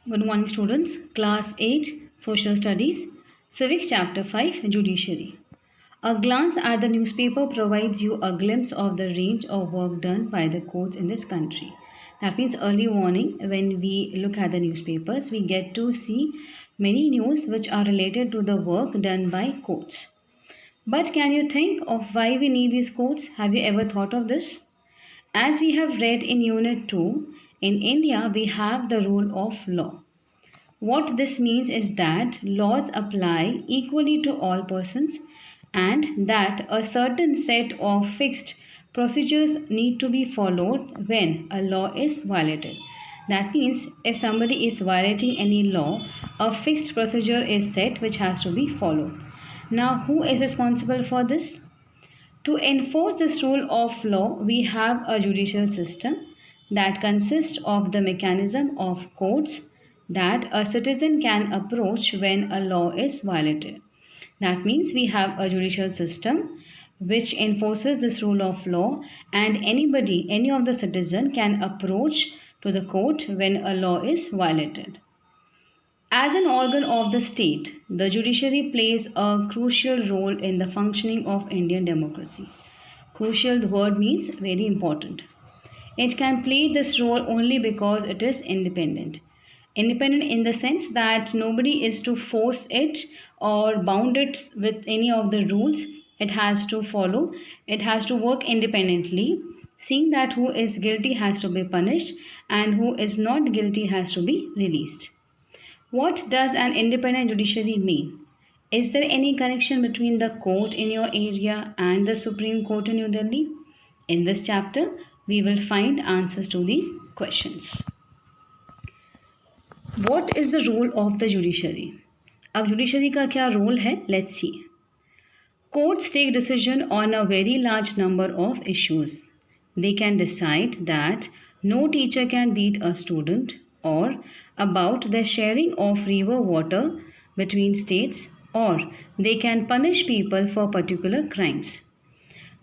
Good morning, students. Class 8 Social Studies, Civics Chapter 5 Judiciary. A glance at the newspaper provides you a glimpse of the range of work done by the courts in this country. That means early warning. When we look at the newspapers, we get to see many news which are related to the work done by courts. But can you think of why we need these courts? Have you ever thought of this? As we have read in Unit 2, in India we have the rule of law. What this means is that laws apply equally to all persons and that a certain set of fixed procedures need to be followed when a law is violated. That means if somebody is violating any law, a fixed procedure is set which has to be followed. Now, who is responsible for this? To enforce this rule of law, we have a judicial system that consists of the mechanism of courts that a citizen can approach when a law is violated. That means we have a judicial system which enforces this rule of law, and any of the citizen can approach to the court when a law is violated. As an organ of the state, the judiciary plays a crucial role in the functioning of Indian democracy. Crucial word means very important. It can play this role only because it is independent. Independent in the sense that nobody is to force it or bound it with any of the rules it has to follow. It has to work independently, seeing that who is guilty has to be punished and who is not guilty has to be released. What does an independent judiciary mean? Is there any connection between the court in your area and the Supreme Court in New Delhi? In this chapter, we will find answers to these questions. What is the role of the judiciary? अब judiciary का क्या role है? Let's see. Courts take decision on a very large number of issues. They can decide that no teacher can beat a student, or about the sharing of river water between states, or they can punish people for particular crimes.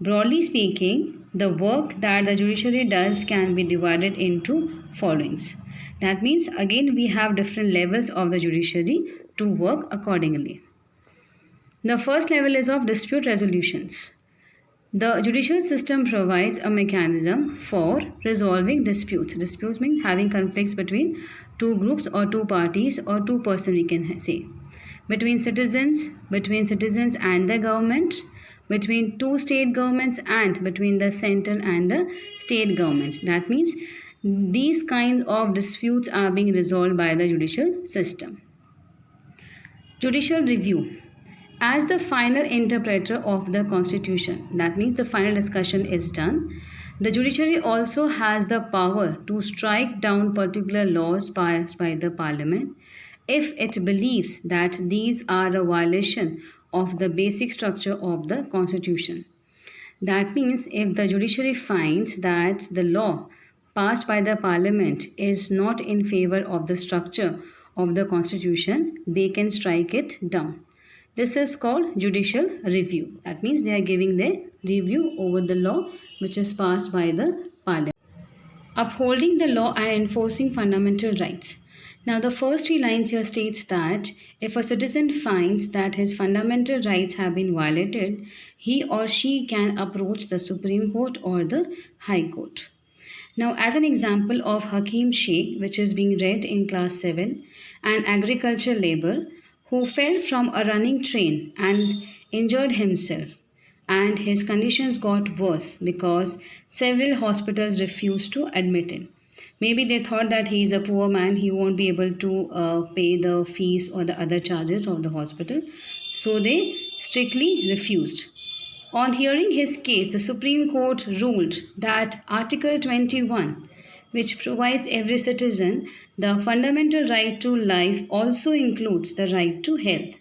Broadly speaking, the work that the judiciary does can be divided into followings. That means again we have different levels of the judiciary to work accordingly. The first level is of dispute resolutions. The judicial system provides a mechanism for resolving disputes. Disputes mean having conflicts between two groups or two parties or two persons, we can say. Between citizens and the government, between two state governments, and between the center and the state governments. That means these kinds of disputes are being resolved by the judicial system. Judicial review. As the final interpreter of the constitution, that means the final discussion is done, the judiciary also has the power to strike down particular laws passed by the parliament if it believes that these are a violation of the basic structure of the constitution. That means if the judiciary finds that the law passed by the parliament is not in favor of the structure of the constitution, they can strike it down. This is called judicial review. That means they are giving their review over the law which is passed by the parliament. Upholding the law and enforcing fundamental rights. Now the first three lines here states that if a citizen finds that his fundamental rights have been violated, he or she can approach the Supreme Court or the High Court. Now as an example of Hakim Sheikh, which is being read in class 7, an agricultural laborer who fell from a running train and injured himself, and his conditions got worse because several hospitals refused to admit him. Maybe they thought that he is a poor man, he won't be able to pay the fees or the other charges of the hospital, so they strictly refused. On hearing his case, the Supreme Court ruled that Article 21, which provides every citizen the fundamental right to life, also includes the right to health.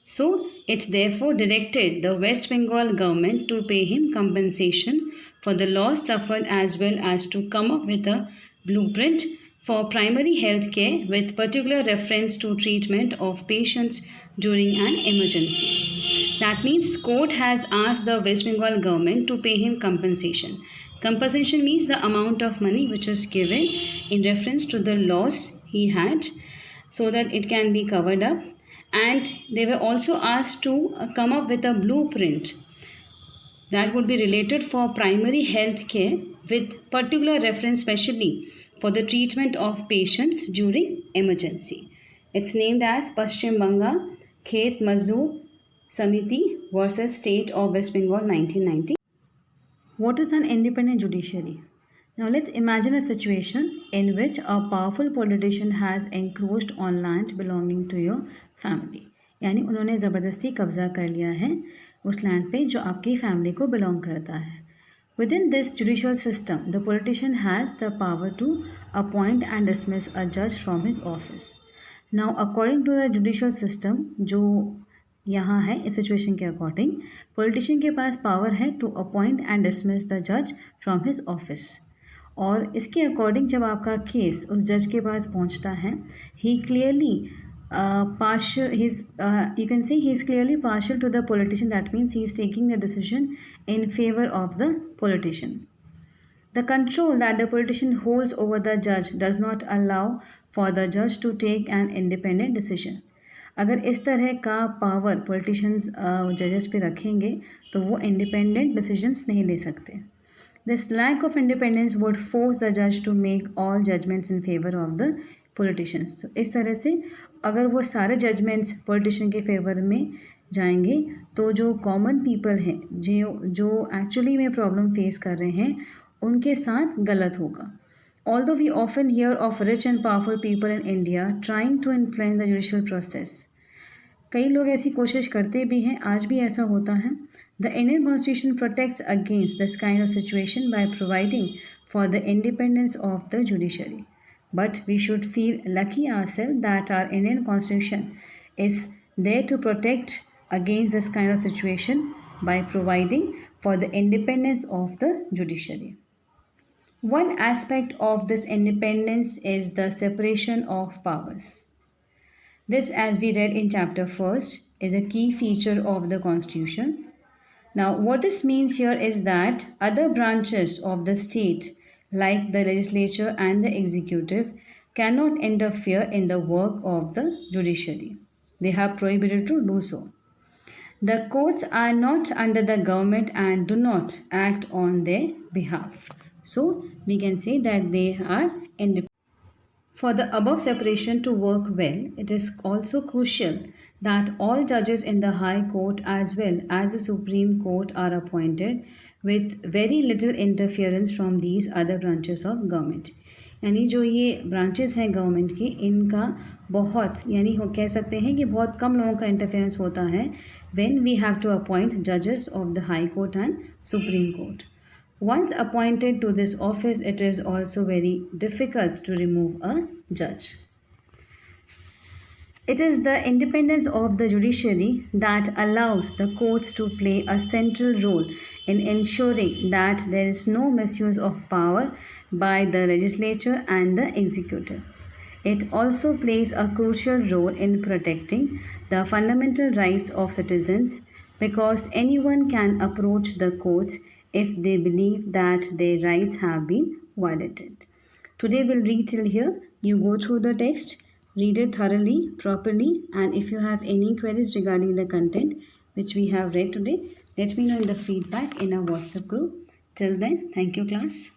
So, it therefore directed the West Bengal government to pay him compensation for the loss suffered as well as to come up with a blueprint for primary health care with particular reference to treatment of patients during an emergency. That means court has asked the West Bengal government to pay him compensation. Compensation means the amount of money which is given in reference to the loss he had so that it can be covered up. And they were also asked to come up with a blueprint that would be related for primary health care with particular reference specially for the treatment of patients during emergency. It's named as Paschim Banga Khet Mazdoor Samiti versus State of West Bengal 1990. What is an independent judiciary? Now let's imagine a situation in which a powerful politician has encroached on land belonging to your family. यानी उन्होंने ज़बरदस्ती कब्ज़ा कर लिया है उस land पे जो आपकी फैमिली को बिलोंग करता है. Within this judicial system, the politician has the power to appoint and dismiss a judge from his office. Now, according to the judicial system, जो यहाँ है इस सिचुएशन के अकॉर्डिंग पॉलिटिशियन के पास पावर है to appoint and dismiss the जज from his office. और इसके अकॉर्डिंग जब आपका केस उस जज के पास पहुंचता है ही clearly partial his you can say he is clearly partial to the politician. That means he is taking the decision in favor of the politician. The control that the politician holds over the judge does not allow for the judge to take an independent decision. अगर इस तरह का power politicians जजेस पे रखेंगे तो वो independent decisions नहीं ले सकते. This lack of independence would force the जज to make all judgements in favour of the politicians. इस तरह से अगर वो सारे जजमेंट्स पॉलिटिशियन के फेवर में जाएंगे तो जो कॉमन पीपल हैं जो एक्चुअली में प्रॉब्लम फेस कर रहे हैं उनके साथ गलत होगा. Although we often hear of rich and powerful people in India trying to influence the judicial process, कई लोग ऐसी कोशिश करते भी हैं, आज भी ऐसा होता है. The Indian Constitution protects against this kind of situation by providing for the independence of the judiciary. But we should feel lucky ourselves that our Indian Constitution is there to protect against this kind of situation by providing for the independence of the judiciary. One aspect of this independence is the separation of powers. This, as we read in chapter 1st, is a key feature of the Constitution. Now, what this means here is that other branches of the state, like the legislature and the executive, cannot interfere in the work of the judiciary. They are prohibited to do so. The courts are not under the government and do not act on their behalf. So, we can say that they are independent. For the above separation to work well, it is also crucial that all judges in the High Court as well as the Supreme Court are appointed with very little interference from these other branches of government. यानी जो ये branches हैं government की इनका बहुत यानी कह सकते हैं कि बहुत कम लोगों का इंटरफेरेंस होता है when we have to appoint judges of the High Court and Supreme Court. Once appointed to this office, it is also very difficult to remove a judge. It is the independence of the judiciary that allows the courts to play a central role in ensuring that there is no misuse of power by the legislature and the executive. It also plays a crucial role in protecting the fundamental rights of citizens because anyone can approach the courts if they believe that their rights have been violated. Today we'll read till here. You go through the text, read it thoroughly, properly, and if you have any queries regarding the content which we have read today, let me know in the feedback in our WhatsApp group. Till then, thank you class.